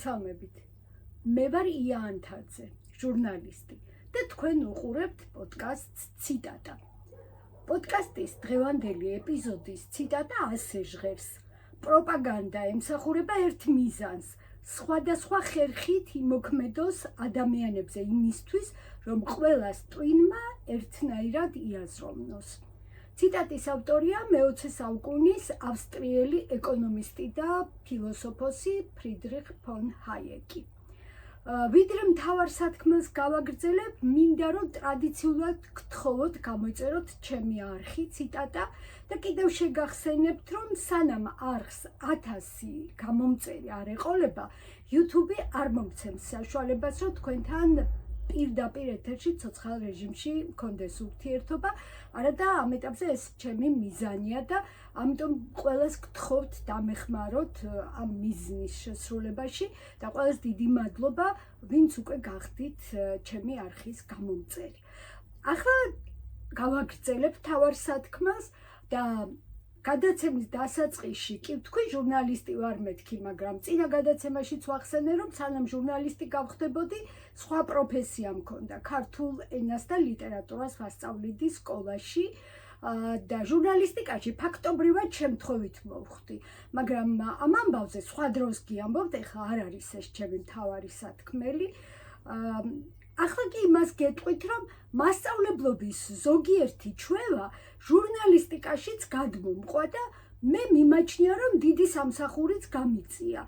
მოგესალმებით. მე ვარ ია ანთაძე, ჟურნალისტი და თქვენ უყურებთ პოდკასტს ციტატა. პოდკასტის დღევანდელი ეპიზოდის ციტატა ასე ჟღერს: პროპაგანდა ემსახურება ერთ მიზანს, სხვადასხვა ხერხით იმოქმედოს ადამიანებზე იმისთვის, რომ ყველას ტვინმა ერთნაირად იაზროვნოს. ციტატის ავტორია მე-20 საუკუნის ავსტრიელი ეკონომისტი და ფილოსოფოსი ფრიდრიხ ფონ ჰაიეკი. ვიდრე მთავარ სათქმელს გავაგრძელებ, მინდა რომ ტრადიციულად გთხოვოთ გამოიწეროთ ჩემი არხი ციტატა და კიდევ შეგახსენებთ, რომ სანამ არხს 1000 გამომწერი არ ეყოლება, YouTube არ მომცემს საშუალებას, რომ თქვენთან პირდაპირ ეთერში ცოცხალ რეჟიმში მქონდეს ურთიერთობა, არადა ამ ეტაპზე ეს ჩემი მიზანია და ამიტომ ყველას გთხოვთ დამეხმაროთ ამ მიზნის შესრულებაში და ყველას დიდი მადლობა, ვინც უკვე გახდით ჩემი არხის გამომწერი. ახლა გავაგრძელებ მთავარ სათქმელს და გადაცემის დასაწყისში კი ვთქვი, ჟურნალისტი ვარ მეთქი, მაგრამ წინა გადაცემაშიც ვახსენე, რომ სანამ ჟურნალისტი გავხდებოდი, სხვა პროფესია მქონდა. ქართულ ენას და ლიტერატურას ვასწავლიდი სკოლაში და ჟურნალისტიკაში ფაქტობრივად შემთხვევით მოვხვდი. მაგრამ ამ ამბავზე სხვა დროს გიამბობთ, ეხლა არ არის ეს ჩემი მთავარი სათქმელი. ახლა კი იმას გეტყვით, რომ მასწავლებლობის ზოგიერთი ჩვევა ჟურნალისტიკაშიც გადმომყვა და მე მიმაჩნია, რომ დიდი სამსახურიც გამიწია.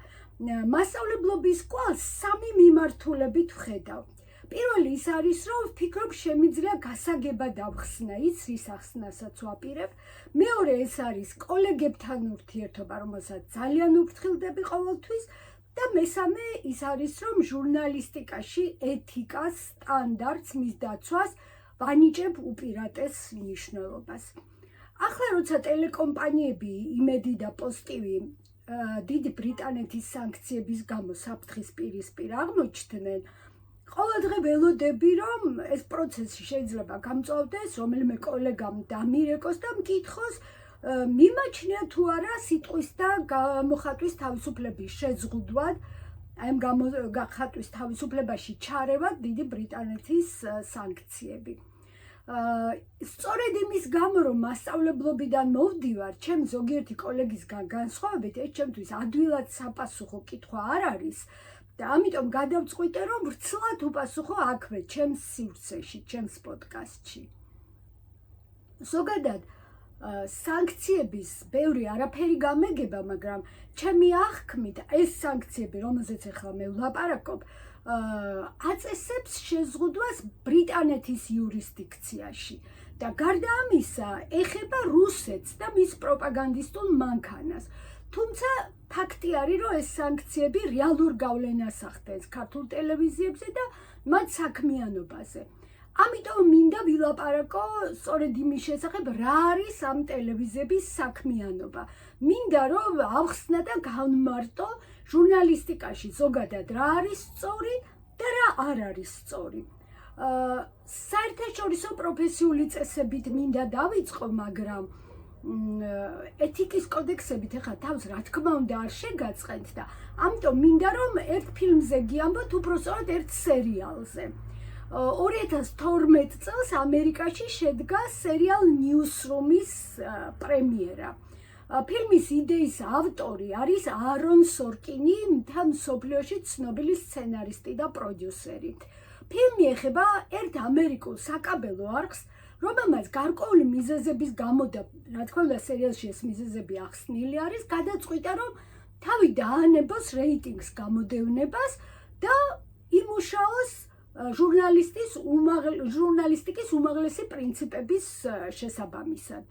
მასწავლებლობის კვალს სამი მიმართულებით ვხედავ. პირველი ის არის, რომ ვფიქრობ, შემიძლია გასაგება დავხსნა ის, რის ახსნასაც ვაპირებ. მეორე ეს არის კოლეგებთან ურთიერთობა, რომელსაც ძალიან უფრთხილდები ყოველთვის. და მესამე ის არის, რომ ჟურნალისტიკაში ეთიკას, სტანდარტს, მის დაცვას ვანიჭებ უპირატეს მნიშვნელობას. ახლა როცა ტელეკომპანიები იმედი და პოსტივი დიდი ბრიტანეთის სანქციების გამო საფრთხის პირისპირ აღმოჩნდნენ, ყოველდღე ველოდები, რომ ეს პროცესი შეიძლება გამწვავდეს, რომელიმე კოლეგამ დამირეკოს და მკითხოს, მიმაჩნია თუ არა სიტყვის და გამოხატვის თავისუფლების შეზღუდვად, ამ გამოხატვის თავისუფლებაში ჩარევად დიდი ბრიტანეთის სანქციები. სწორედ იმის გამო, რომ მასწავლებლობიდან მოვდივარ, ჩემ ზოგიერთი კოლეგისგან განსხვავებით, ეს ჩემთვის ადვილად საპასუხო კითხვა არ არის და ამიტომ გადავწყვიტე, რომ ვრცლად უპასუხო აქვე, ჩემს სივრცეში, ჩემს პოდკასტში. ზოგადად სანქციების ბევრი არაფერი გამეგება, მაგრამ ჩემი აღქმით ეს სანქციები, რომელზეც ახლა მე ვლაპარაკობ, აწესებს შეზღუდვას ბრიტანეთის იურისდიქციაში და გარდა ამისა ეხება რუსეთს და მის პროპაგანდისტულ მანქანას. თუმცა ფაქტი არის, რომ ეს სანქციები რეალურ გავლენას ახდენს ქართულ ტელევიზიებზე და მათ საქმიანობაზე. ამიტომ მინდა ვილაპარაკო სწორედ იმის შესახებ, რა არის ამ ტელევიზიების საქმიანობა. მინდა რომ ავხსნა და განმარტო ჟურნალისტიკაში ზოგადად რა არის სწორი და რა არ არის სწორი. საერთაშორისო პროფესიული წესებით მინდა დავიწყო, მაგრამ ეთიკის კოდექსებით ახლა თავს რა თქმა უნდა არ შეგაწყენთ და ამიტომ მინდა რომ ერთ ფილმზე გიამბოთ, უბრალოდ ერთ სერიალზე. 2012 წელს ამერიკაში შედგა სერიალ ნიუსრუმის პრემიერა. ფილმის იდეის ავტორი არის არონ სორკინი, მთელ მსოფლიოში ცნობილი სცენარისტი და პროდიუსერი. ფილმი ეხება ერთ ამერიკულ საკაბელო არხს, რომელმაც გარკვეული მიზეზების გამო და რა თქმა უნდა სერიალში ეს მიზეზები ახსნილი არის, გადაწყვიტა, რომ თავი დაანებოს რეიტინგს გამოდევნებას და იმუშაოს ჟურნალისტიკის უმაღლესი პრინციპების შესაბამისად.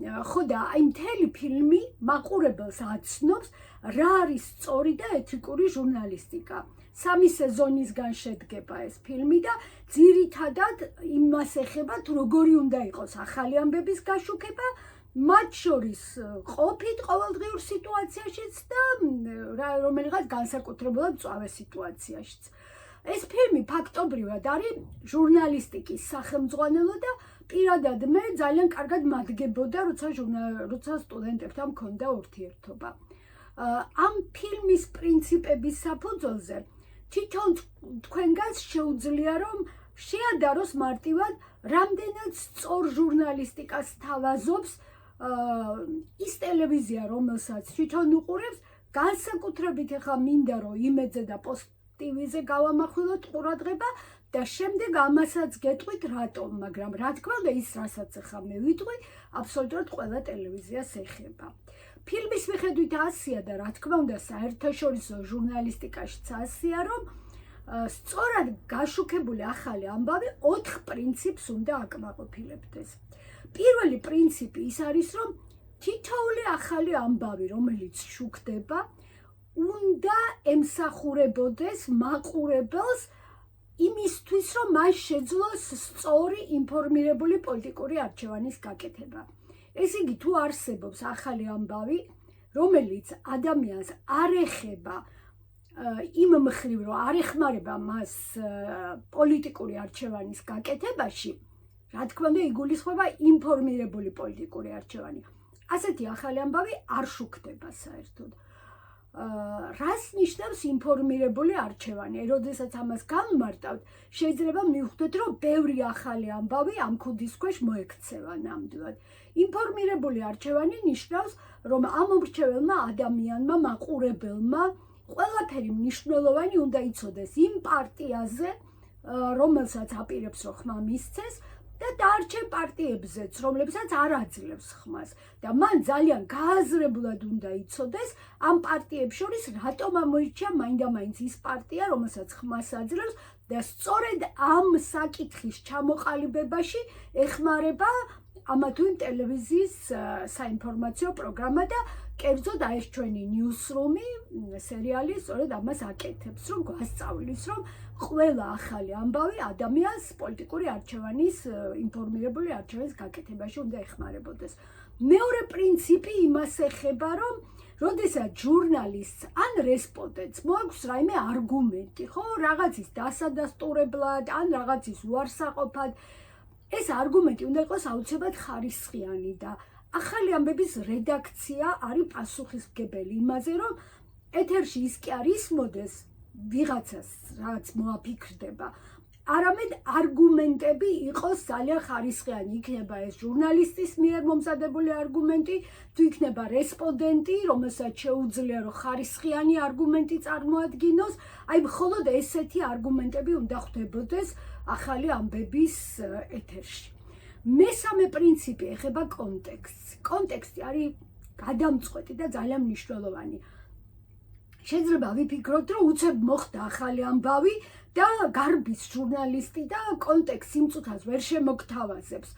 ხო და აი მთელი ფილმი მაყურებელს აცნობს, რა არის სწორი და ეთიკური ჟურნალისტიკა. 3 სეზონისგან შედგება ეს ფილმი და ძირითადად იმას ეხება, თუ როგორი უნდა იყოს ახალი ამბების გაშუქება, მათ შორის ყოფით ყოველდღიურ სიტუაციაშიც და რომელიღაც განსაკუთრებულად მწვავე სიტუაციაშიც. ეს ფილმი ფაქტობრივად არის ჟურნალისტიკის სახელმძღვანელო და პირადად მე ძალიან კარგად მადგებოდა, როცა სტუდენტებთან მქონდა ურთიერთობა. ამ ფილმის პრინციპების საფუძველზე თვითონ თქვენგანს შეუძლია რომ შეადაროს მარტივად რამდენად სწორ ჟურნალისტიკას თავაზობს ის ტელევიზია, რომელსაც თვითონ უყურებს, განსაკუთრებით ახლა მინდა რომ იმედზე და პოსტ-ტივიზე გავამახვილოთ ყურადღება და შემდეგ ამასაც გეტყვით რატომ, მაგრამ რა თქმა უნდა ის რასაც ახლა მე ვიტყვი, აბსოლუტურად ყველა ტელევიზიას ეხება. ფილმის მიხედვით ასია და რა თქმა უნდა საერთაშორისო ჟურნალისტიკაშიც ასია, რომ სწორად გაშუქებული ახალი ამბავი 4 პრინციპს უნდა აკმაყოფილებდეს. პირველი პრინციპი ის არის, რომ თითოეული ახალი ამბავი, რომელიც შუქდება, უნდა ემსახურებოდეს მაყურებელს იმისთვის, რომ მას შეძლოს სწორი ინფორმირებული პოლიტიკური არჩევანის გაკეთება. ეს იგი თუ არსებობს ახალი ამბავი, რომელიც ადამიანს არ ეხება იმ მხრივ, რომ არ ეხმარება მას პოლიტიკური არჩევანის გაკეთებაში, რა თქმა უნდა იგულისხმება ინფორმირებული პოლიტიკური არჩევანი. ასეთი ახალი ამბავი არ შუქდება საერთოდ. რას ნიშნავს ინფორმირებული არჩევანი? როდესაც ამას გავმარტავთ, შეიძლება მივხვდეთ, რომ ბევრი ახალი ამბავი ამ ქუდის ქვეშ მოექცევა ნამდვილად. ინფორმირებული არჩევანი ნიშნავს, რომ ამ მომრჩეველმა ადამიანმა, მაყურებელმა ყველაფერი მნიშვნელოვანი უნდა იცოდეს იმ პარტიაზე, რომელსაც აპირებს რომ ხმა მისცეს და დარჩენ პარტიებზეც, რომლებსაც არ აძლევს ხმას და მან ძალიან გააზრებულად უნდა იცოდეს ამ პარტიებს შორის რატომ ამოირჩია მაინდამაინც ის პარტია, რომელსაც ხმას აძლევს და სწორედ ამ საკითხის ჩამოყალიბებაში ეხმარება ამა თუ იმ ტელევიზიის საინფორმაციო პროგრამა და კერძოდ ეს ჩვენი ნიუსრუმი სერიალი სწორედ ამას აკეთებს, რომ გვასწავლის, რომ ყველა ახალი ამბავი ადამიანს პოლიტიკური არჩევანის, ინფორმირებული არჩევანის გაკეთებაში უნდა ეხმარებოდეს. მეორე პრინციპი იმას ეხება, რომ როდესაც ჟურნალისტს ან რესპონდენტს მოაქვს რაიმე არგუმენტი, ხო, რაღაცის დასადასტურებლად, ან რაღაცის უარსაყოფად, ეს არგუმენტი უნდა იყოს აუცილებლად ხარისხიანი და ახალი ამბების რედაქცია არის პასუხისმგებელი იმაზე, რომ ეთერში ის კი არ ისმოდეს ვიღაცას, რაც მოაფიქრდება, არამედ არგუმენტები იყოს ძალიან ხარისხიანი. იქნება ეს ჟურნალისტის მიერ მომზადებული არგუმენტი, თუ იქნება რესპონდენტი, რომელსაც შეუძლია რომ ხარისხიანი არგუმენტი წარმოადგინოს, აი მხოლოდ ესეთი არგუმენტები უნდა ხვდებოდეს ახალი ამბების ეთერში. მესამე პრინციპი ეხება კონტექსტს. კონტექსტი არის გადამწყვეტი და ძალიან მნიშვნელოვანი. შეიძლება ვიფიქროთ, რომ უცებ მოხდა ახალი ამბავი და გარბის ჟურნალისტი და კონტექსტს იმ წუთას ვერ შემოგთავაზებს.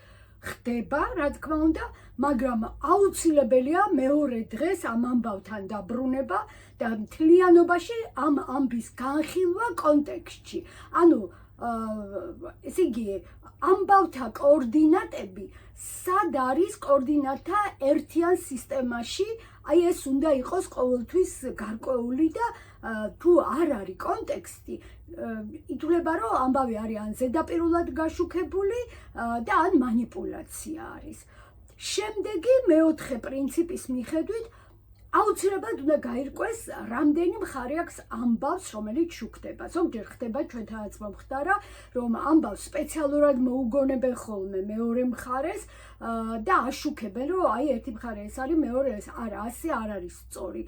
ხდება, რა თქმა უნდა, მაგრამ აუცილებელია მეორე დღეს ამ ამბავთან დაბრუნება და მთლიანობაში ამ ამბის განხილვა კონტექსტში. ანუ ესე იგი ამბავთა კოორდინატები სად არის კოორდინატთა ერთიან სისტემაში, აი ეს უნდა იყოს ყოველთვის გარკვეული და თუ არ არის კონტექსტი, ითვლება რომ ამბავი არის ან ზედაპირულად გაშუქებული და ან манипуляცია არის. შემდეგი მეოთხე პრინციპის მიხედვით აუცილებლად უნდა გაირკვეს რამდენი მხარე აქვს ამბავს, რომელიც შუქდება. ზოგჯერ ხდება ჩვენთანაც მომხდარა, რომ ამბავს სპეციალურად მოუგონებენ ხოლმე მეორე მხარეს და აშუქებენ, რომ აი ერთი მხარე ეს არის, მეორე ეს არა, ასე არ არის სწორი.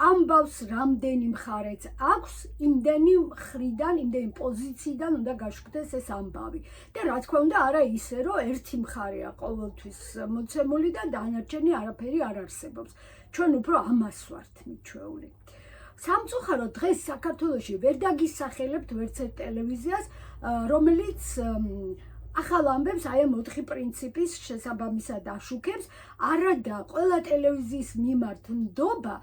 ამბავს რამდენი მხარეც აქვს, იმდენი მხრიდან, იმდენი პოზიციიდან უნდა გაშუქდეს ეს ამბავი. და რა თქმა უნდა, არა ისე, რომ ერთი მხარეა ყოველთვის მოცემული და დანარჩენი არაფერი არ არსებობს. ჩვენ უფრო ამას ვართ მიჩვეული. სამწუხაროდ დღეს საქართველოში ვერ დაგისახელებთ ვერც ერთ ტელევიზიას, რომელიც ახალ ამბებს აი ამ 4 პრინციპის შესაბამისად აშუქებს, არადა ყველა ტელევიზიის მიმართ ნდობა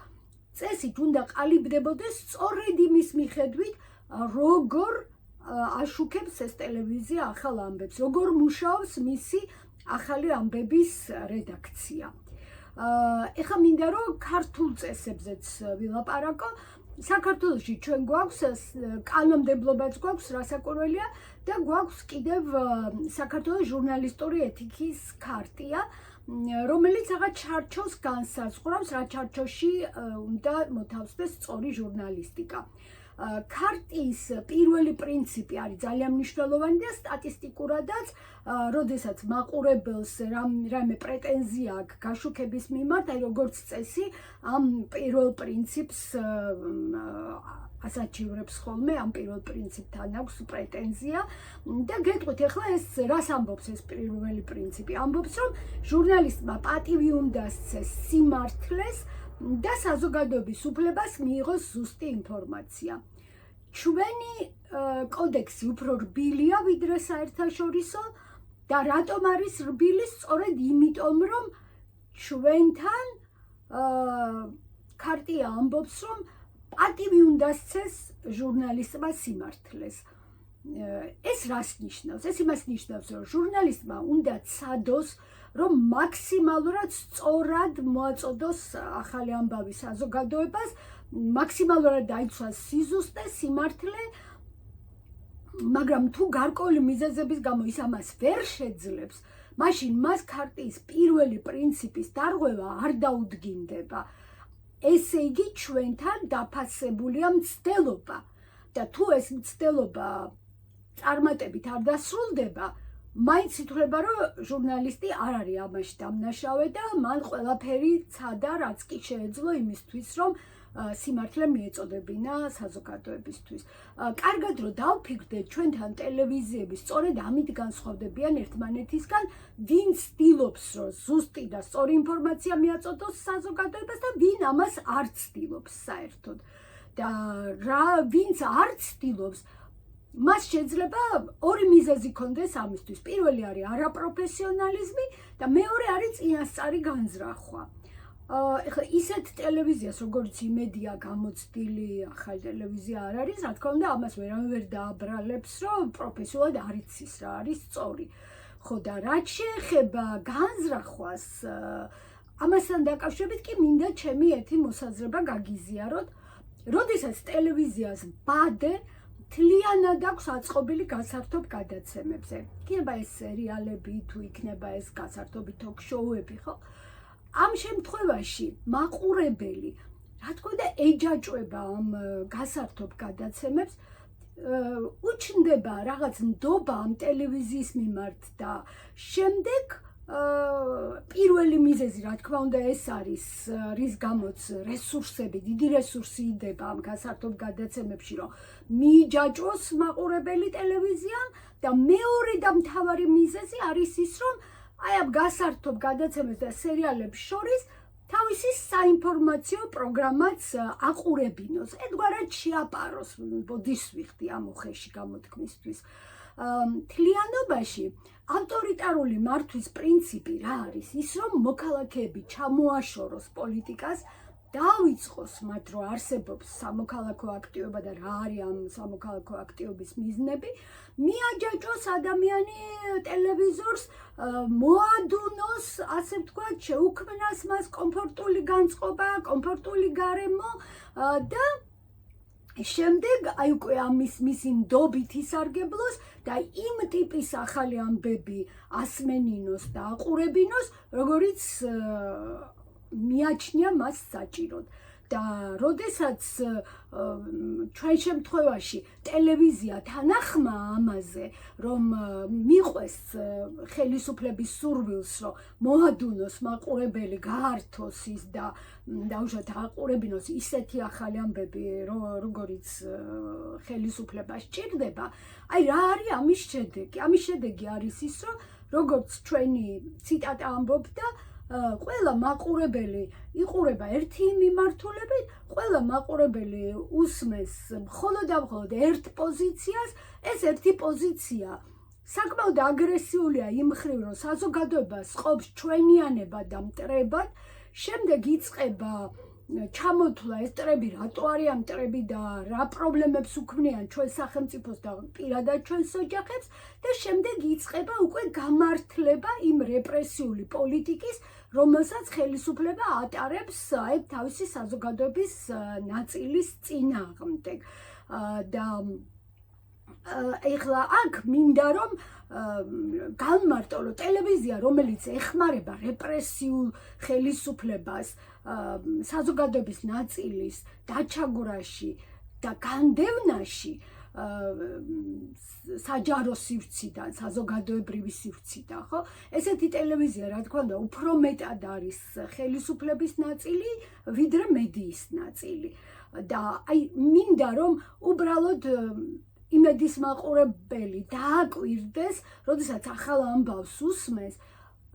წესით უნდა ყალიბდებოდეს სწორედ იმის მიხედვით, როგორ აშუქებს ეს ტელევიზია ახალ ამბებს, როგორ მუშაობს მისი ახალი ამბების რედაქცია. ეხლა მინდა რომ ქართულ წესებზეც ვილაპარაკო. საქართველოში ჩვენ გვაქვს კანონმდებლობაც გვაქვს რასაკვირველია და გვაქვს კიდევ საქართველოს ჟურნალისტური ეთიკის ქარტია, რომელიც რაღაც ჩარჩოს განსაზღვრავს, რა ჩარჩოში უნდა მოთავსდეს სწორი ჟურნალისტიკა. ქარტიის პირველი პრინციპი არის ძალიან მნიშვნელოვანი და სტატისტიკურადაც, როდესაც მაყურებელს რამე პრეტენზია აქვს გაშუქების მიმართ, აი როგორც წესი, ამ პირველ პრინციპს ასაჩივრებს ხოლმე, ამ პირველ პრინციპთან აქვს პრეტენზია და გეტყვით ახლა ეს რას ამბობს ეს პირველი პრინციპი? ამბობს, რომ ჟურნალისტმა პატივი უნდა სცეს სიმართლეს და საზოგადოების უფლებას მიიღოს ზუსტი ინფორმაცია. ჩვენი კოდექსი უფრო რბილია ვიდრე საერთაშორისო და რატომ არის რბილი? სწორედ იმიტომ, რომ ჩვენთან ქარტია ამბობს, რომ პატივი უნდა სცეს ჟურნალისტმა სიმართლეს. ეს რას ნიშნავს? ეს იმას ნიშნავს, რომ ჟურნალისტმა უნდა ცადოს, რომ მაქსიმალურად სწორად მოაწოდოს ახალი ამბავი საზოგადოებას, მაქსიმალურად დაიცვას სიზუსტე, სიმართლე, მაგრამ თუ გარკვეული მიზეზების გამო ის ამას ვერ შეძლებს, მაშინ მას ქარტიის პირველი პრინციპის დარღვევა არ დაუდგინდება. ესე იგი ჩვენთან დაფასებულია მცდელობა და თუ ეს მცდელობა წარმატებით არ დასრულდება, მაინც ითვლება, რომ ჟურნალისტი არ არის ამაში დამნაშავე და მან ყველაფერი ცადა, რაც კი შეეძლო იმისთვის, რომ სიმართლე მიეწოდებინა საზოგადოებისთვის. კარგად რომ დავფიქრდეთ, ჩვენთან ტელევიზიები სწორედ ამით განსხვავდებიან ერთმანეთისგან, ვინ ცდილობს, რომ ზუსტი და სწორი ინფორმაცია მიაწოდოს საზოგადოებას და ვინ ამას არ ცდილობს საერთოდ. და ვინც არ ცდილობს, მას შეიძლება ორი მიზეზი ქონდეს ამისთვის. პირველი არის არაპროფესიონალიზმი და მეორე არის წინასწარი განზრახვა. ეხლა ისეთ ტელევიზიას, როგორც იმედია გამოცდილი ახალი ტელევიზია არ არის, რა თქმა უნდა, ამას ვერავინ ვერ დააბრალებს, რომ პროფესიულად არ იცის რა არის სწორი. ხო და რაც შეეხება განზრახვას, ამასთან დაკავშირებით კი მინდა ჩემი ერთი მოსაზრება გაგიზიაროთ. როდესაც ტელევიზიას ბადე მთლიანად აქვს აწყობილი გასართობ გადაცემებზე. იქნება ეს სერიალები, თუ იქნება ეს გასართობი თოქ-შოუები, ხო? ამ შემთხვევაში მაყურებელი, რა თქმა უნდა, ეჯაჭვება ამ გასართობ გადაცემებს, უჩნდება რაღაც ნდობა ამ ტელევიზიის მიმართ და შემდეგ პირველი მიზეზი, რა თქმა უნდა, ეს არის, რის გამოც რესურსები, დიდი რესურსი იდება ამ გასართობ გადაცემებში, რომ მიიჯაჭვოს მაყურებელი ტელევიზიამ და მეორე და მთავარი მიზეზი არის ის, რომ აი ამ გასართობ გადაცემებს და სერიალებს შორის თავისი საინფორმაციო პროგრამაც აყურებინოს, ერთგვარად შეაპაროს, ბოდის ვიხდი ამ უხეში გამოთქმისთვის. მთლიანობაში ავტორიტარული მართვის პრინციპი რა არის? ის, რომ მოქალაქეები ჩამოაშოროს პოლიტიკას, დაავიწყოს მათ, რომ არსებობს სამოქალაქო აქტივობა და რა არის ამ სამოქალაქო აქტივობის მიზნები, მიაჯაჭვოს ადამიანი ტელევიზორს, მოადუნოს, ასე ვთქვათ, შეუქმნას მას კომფორტული განწყობა, კომფორტული გარემო და შემდეგ აი უკვე ამის მისი ნდობით ისარგებლოს და იმ ტიპის ახალი ამბები ასმენინოს და აყურებინოს, როგორც მიაჩნია მას საჭიროდ. და როდესაც ჩვენ შემთხვევაში ტელევიზია თანახმა ამაზე, რომ მიყვეს ხელისუფლების სურვილს, რომ მოადუნოს მაყურებელი, გაართოს ის და დაუშვათ აყურებინოს ისეთი ახალი ამბები, როგორიც ხელისუფლებას სჭირდება, აი რა არის ამის შედეგი? ამის შედეგი არის ის, რომ როგორც ჩვენი ციტატა ამბობდა, ყველა მაყურებელი იყურება ერთი მიმართულებით, ყველა მაყურებელი უსმენს მხოლოდ და მხოლოდ ერთ პოზიციას, ეს ერთი პოზიცია საკმაოდ აგრესიულია იმ მხრივ, რომ საზოგადოებას სყოფს ჩვენიანება და მტრებად, შემდეგ იწყება ჩამოთვლა ეს მტრები რატო არის ამ მტრები და რა პრობლემებს უქმნიან ჩვენ სახელმწიფოს და პირადად ჩვენს ოჯახებს და შემდეგ იწყება უკვე გამართლება იმ რეპრესიული პოლიტიკის, რომელსაც ხელისუფლება ატარებს აი თავისი საზოგადოების ნაწილის წინააღმდეგ. და ეხლა აქ მინდა რომ განმარტო, რომ ტელევიზია, რომელიც ეხმარება რეპრესიულ ხელისუფლებას საზოგადოების ნაწილის დაჩაგვრაში და განდევნაში საჯარო სივრციდან, საზოგადოებრივი სივრციდან, ხო? ესეთი ტელევიზია, რა თქმა უნდა, უფრო მეტად არის ხელისუფლების ნაწილი, ვიდრე მედიის ნაწილი. და აი მინდა რომ უბრალოდ იმედის მაყურებელი დააკვირდეს, როდესაც ახალ ამბავს უსმენს,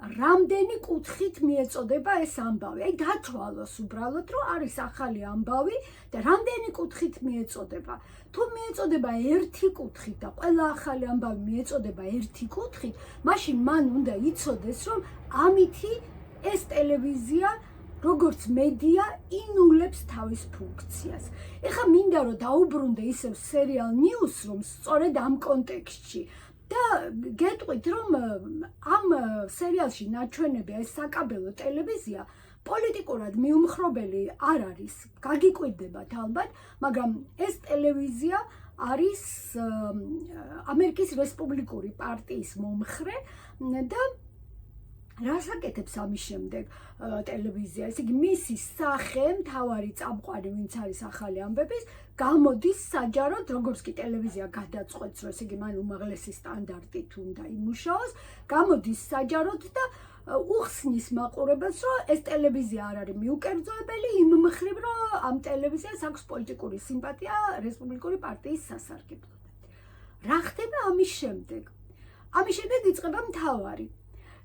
რამდენი კუთხით მიეწოდება ეს ამბავი. აი დათვალოს უბრალოდ, რომ არის ახალი ამბავი და რამდენი კუთხით მიეწოდება. თუ მიეწოდება ერთი კუთხით და ყველა ახალი ამბავი მიეწოდება ერთი კუთხით, მაშინ მან უნდა იცოდეს, რომ ამითი ეს ტელევიზია როგორც მედია ინულებს თავის ფუნქციას. ეხლა მინდა რომ დაუბრუნდე ისევ სერიალ Newsroom სწორედ ამ კონტექსტში და გეტყვით რომ ამ სერიალში ნაჩვენები ეს საკაბელო ტელევიზია პოლიტიკურად მიუმხრობელი არ არის, გაგიკვირდებათ ალბათ, მაგრამ ეს ტელევიზია არის ამერიკის რესპუბლიკური პარტიის მომხრე და რას აკეთებს ამის შემდეგ ტელევიზია? ესე იგი, მისი სახე, მთავარი წამყვანი, ვინც არის ახალი ამბების, გამოდის საჯაროდ, როგორც კი ტელევიზია გადაწყვეტს, რომ ესე იგი, მან უმაღლესი სტანდარტით უნდა იმუშაოს, გამოდის საჯაროდ და უხსნის მაყურებელს, რომ ეს ტელევიზია არ არის მიუკერძოებელი, იმ მხრივ, რომ ამ ტელევიზიას აქვს პოლიტიკური სიმპათია რესპუბლიკური პარტიის სასარგებლოდ. რა ხდება ამის შემდეგ? ამის შემდეგ იწყება მთავარი.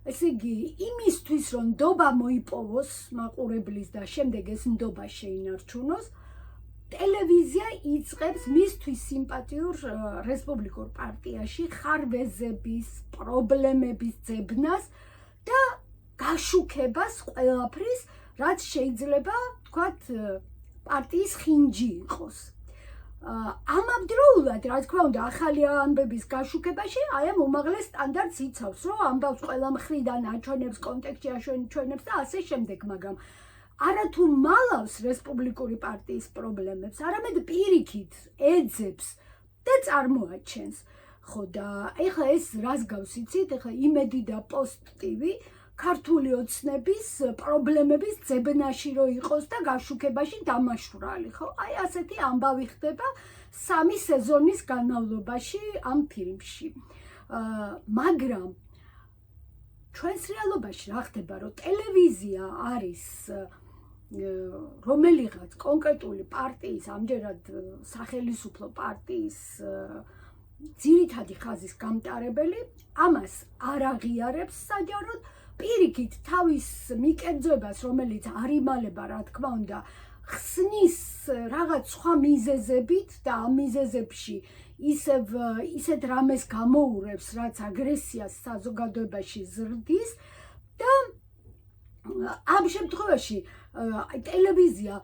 ესე იგი, იმისთვის, რომ ნდობა მოიპოვოს მაყურებლის და შემდეგ ეს ნდობა შეინარჩუნოს, ტელევიზია იწყებს მისთვის სიმპათიურ რესპუბლიკურ პარტიაში ხარვეზების, პრობლემების ძებნას და გაშუქებას ყველაფრის, რაც შეიძლება, თქვათ, პარტიის ხინჯი იყოს. ამავდროულად, რა თქმა უნდა, ახალი ამბების გაშუქებაში აი ამ უმაღლეს სტანდარტს იცავს, რომ ამბავს ყველა მხრიდან აჩვენებს, კონტექსტში აჩვენებს და ასე შემდეგ, მაგრამ არათუ მალავს რესპუბლიკური პარტიის პრობლემებს, არამედ პირიქით ეძებს და წარმოაჩენს. ხო და ეხლა ეს რას გავს იცით? ეხლა იმედი და პოსტ-ტივი ქართული ოცნების პრობლემების ძებნაში რო იყოს და გაშუქებაში დამაშვრალი, ხო? აი ასეთი ამბავი ხდება 3 სეზონის განმავლობაში ამ ფილმში. მაგრამ ჩვენს რეალობაში რა ხდება, რომ ტელევიზია არის რომელიღაც კონკრეტული პარტიის, ამჯერად სახელისუფლო პარტიის ძირითადი ხაზის გამტარებელი, ამას არ აღიარებს საჯაროდ, პირიქით თავის მიკერძოებას, რომელიც არ იმალება, რა თქმა უნდა, ხსნის რაღაც სხვა მიზეზებით და ამ მიზეზებში ისეთ რამეს გამოურევს, რაც აგრესიას საზოგადოებაში ზრდის და ამ შემთხვევაში ტელევიზია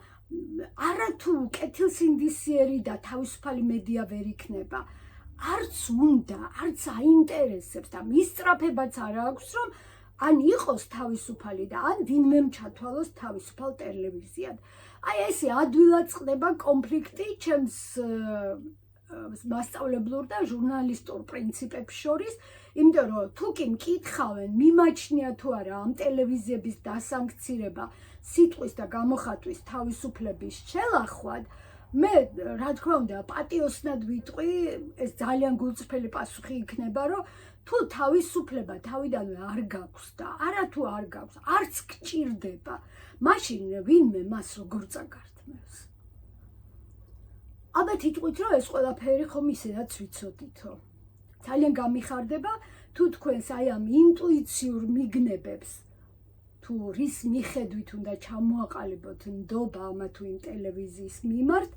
არათუ კეთილსინდისიერი და თავისუფალი მედია ვერ იქნება. არც უნდა, არც აინტერესებს და მისწრაფებაც არ აქვს, რომ ან იყოს თავისუფალი და ან ვინმემ ჩათვალოს თავისუფალ ტელევიზიად. აი ესე ადვილად წყდება კონფლიქტი ჩემს მასწავლებლურ და ჟურნალისტურ პრინციპებს შორის, იმიტომ რომ თუ კი მკითხავენ, მიმაჩნია თუ არა ამ ტელევიზიების დასანქცირება სიტყვის და გამოხატვის თავისუფლების შელახვად, მე რა თქმა უნდა პატიოსნად ვიტყვი, ეს ძალიან გულწრფელი პასუხი იქნება, რომ თუ თავისუფლება თავიდანვე არ გაქვს და არათუ არ გაქვს, არც გჭირდება, მაშინ ვინმე მას როგორ წაგართმევს? ალბათ იტყვით, რომ ეს ყველაფერი ხომ ისედაც ვიცოდითო. ძალიან გამიხარდება, თუ თქვენს აი ამ ინტუიციურ მიგნებებს, თუ რის მიხედვით უნდა ჩამოაყალიბოთ ნდობა ამა თუ იმ ტელევიზიის მიმართ,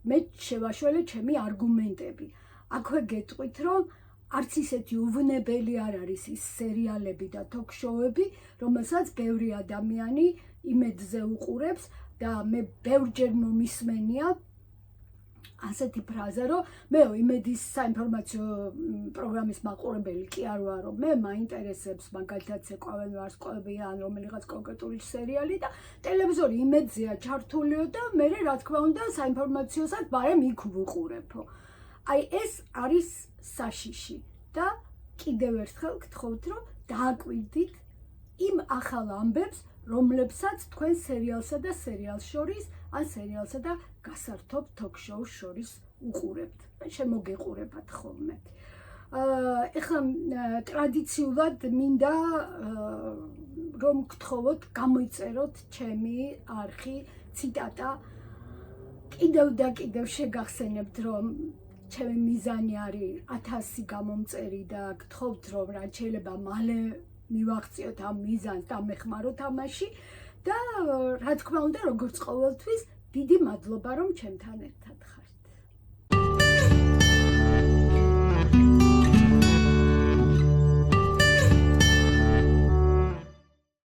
მე შევაშველე ჩემი არგუმენტები. აქვე გეტყვით, რომ არც ისეთი უვნებელი არ არის ის სერიალები და ток-შოუები, რომელსაც ბევრი ადამიანი იმედზე უყურებს და მე ბევრჯერ მომისმენია ასეთი ფრაზა, რომ მე იმედის საინფორმაციო პროგრამის მაყურებელი კი არ ვარ, რომ მე მაინტერესებს მაგალითად ეკვავენ ვარსკვლავები ან რომელიღაც კონკრეტული სერიალი და ტელევიზორი იმედზეა ჩართულიო და მე რა თქმა უნდა საინფორმაციოსაც ბარემ იქ ვუყურებო. აი ეს არის საშიში და კიდევ ერთხელ გთხოვთ, რომ დააკვირდით იმ ახალ ამბებს, რომლებსაც თქვენ სერიალსა და სერიალს შორის, ან სერიალსა და გასართობ ток-შოუს შორის უყურებთ. შემოგეყურებათ ხოლმე. ეხლა ტრადიციულად მინდა რომ გთხოვოთ, გამოიწეროთ ჩემი არხი ციტატა. კიდევ და კიდევ შეგახსენებთ, რომ ჩემი მიზანი არის 1000 გამომწერი და გთხოვთ, რომ რაც შეიძლება მალე მივახციოთ ამ მიზანს და მეხმაროთ ამაში და რა თქმა უნდა, როგორც ყოველთვის, დიდი მადლობა, რომ ჩემთან ერთად ხართ.